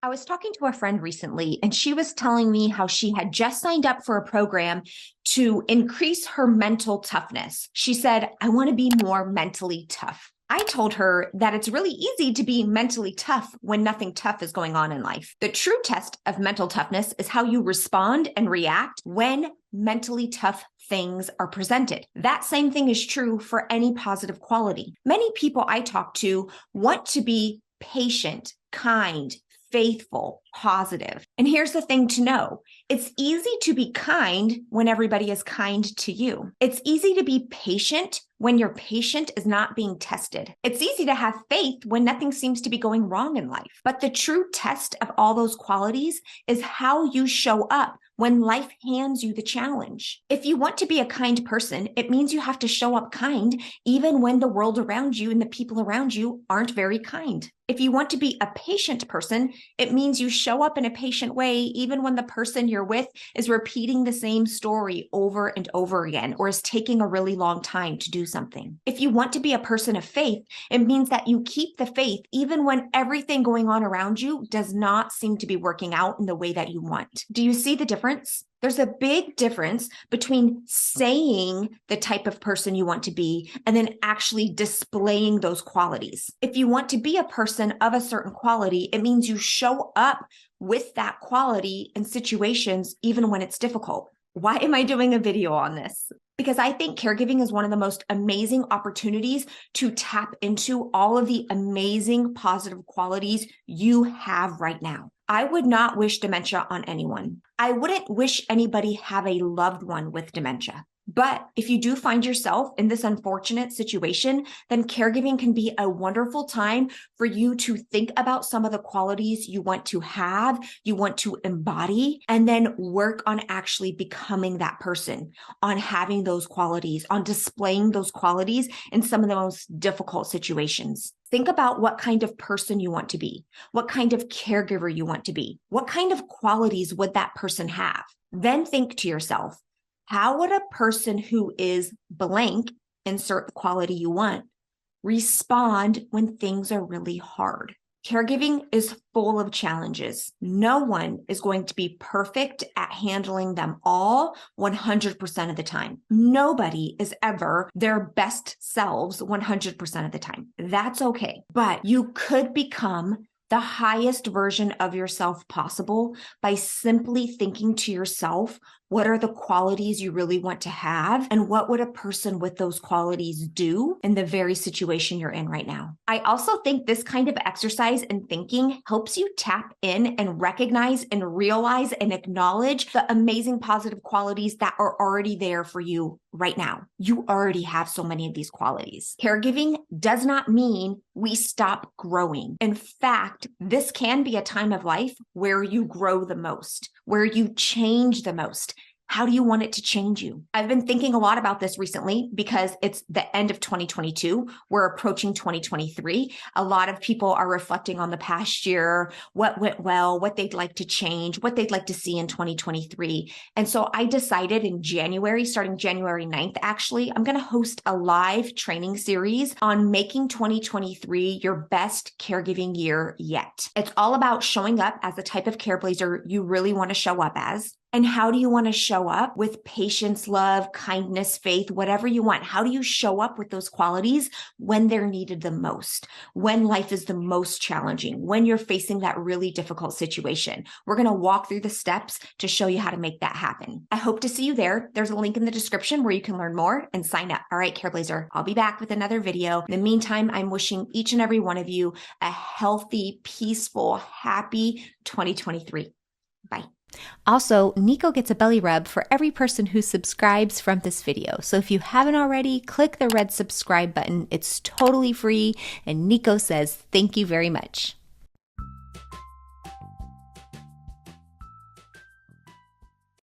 I was talking to a friend recently, and she was telling me how she had just signed up for a program to increase her mental toughness. She said, I want to be more mentally tough. I told her that it's really easy to be mentally tough when nothing tough is going on in life. The true test of mental toughness is how you respond and react when mentally tough things are presented. That same thing is true for any positive quality. Many people I talk to want to be patient, kind, faithful, positive. And here's the thing to know. It's easy to be kind when everybody is kind to you. It's easy to be patient when your patient is not being tested. It's easy to have faith when nothing seems to be going wrong in life. But the true test of all those qualities is how you show up when life hands you the challenge. If you want to be a kind person, it means you have to show up kind even when the world around you and the people around you aren't very kind. If you want to be a patient person, it means you show up in a patient way even when the person you're with is repeating the same story over and over again or is taking a really long time to do something. If you want to be a person of faith, it means that you keep the faith even when everything going on around you does not seem to be working out in the way that you want. Do you see the difference? There's a big difference between saying the type of person you want to be and then actually displaying those qualities. If you want to be a person of a certain quality, it means you show up with that quality in situations even when it's difficult. Why am I doing a video on this? Because I think caregiving is one of the most amazing opportunities to tap into all of the amazing positive qualities you have right now. I would not wish dementia on anyone. I wouldn't wish anybody have a loved one with dementia. But if you do find yourself in this unfortunate situation, then caregiving can be a wonderful time for you to think about some of the qualities you want to have, you want to embody, and then work on actually becoming that person, on having those qualities, on displaying those qualities in some of the most difficult situations. Think about what kind of person you want to be, what kind of caregiver you want to be, what kind of qualities would that person have? Then think to yourself, how would a person who is blank, insert the quality you want, respond when things are really hard? Caregiving is full of challenges. No one is going to be perfect at handling them all 100% of the time. Nobody is ever their best selves 100% of the time. That's okay. But you could become the highest version of yourself possible by simply thinking to yourself, what are the qualities you really want to have? And what would a person with those qualities do in the very situation you're in right now? I also think this kind of exercise and thinking helps you tap in and recognize and realize and acknowledge the amazing positive qualities that are already there for you right now. You already have so many of these qualities. Caregiving does not mean we stop growing. In fact, this can be a time of life where you grow the most, where you change the most. How do you want it to change you? I've been thinking a lot about this recently because it's the end of 2022. We're approaching 2023. A lot of people are reflecting on the past year, what went well, what they'd like to change, what they'd like to see in 2023. And so I decided in January, starting January 9th, actually, I'm going to host a live training series on making 2023 your best caregiving year yet. It's all about showing up as the type of careblazer you really want to show up as. And how do you want to show up with patience, love, kindness, faith, whatever you want? How do you show up with those qualities when they're needed the most, when life is the most challenging, when you're facing that really difficult situation? We're going to walk through the steps to show you how to make that happen. I hope to see you there. There's a link in the description where you can learn more and sign up. All right, Careblazer, I'll be back with another video. In the meantime, I'm wishing each and every one of you a healthy, peaceful, happy 2023. Bye. Also, Nico gets a belly rub for every person who subscribes from this video. So if you haven't already, click the red subscribe button. It's totally free. And Nico says, thank you very much.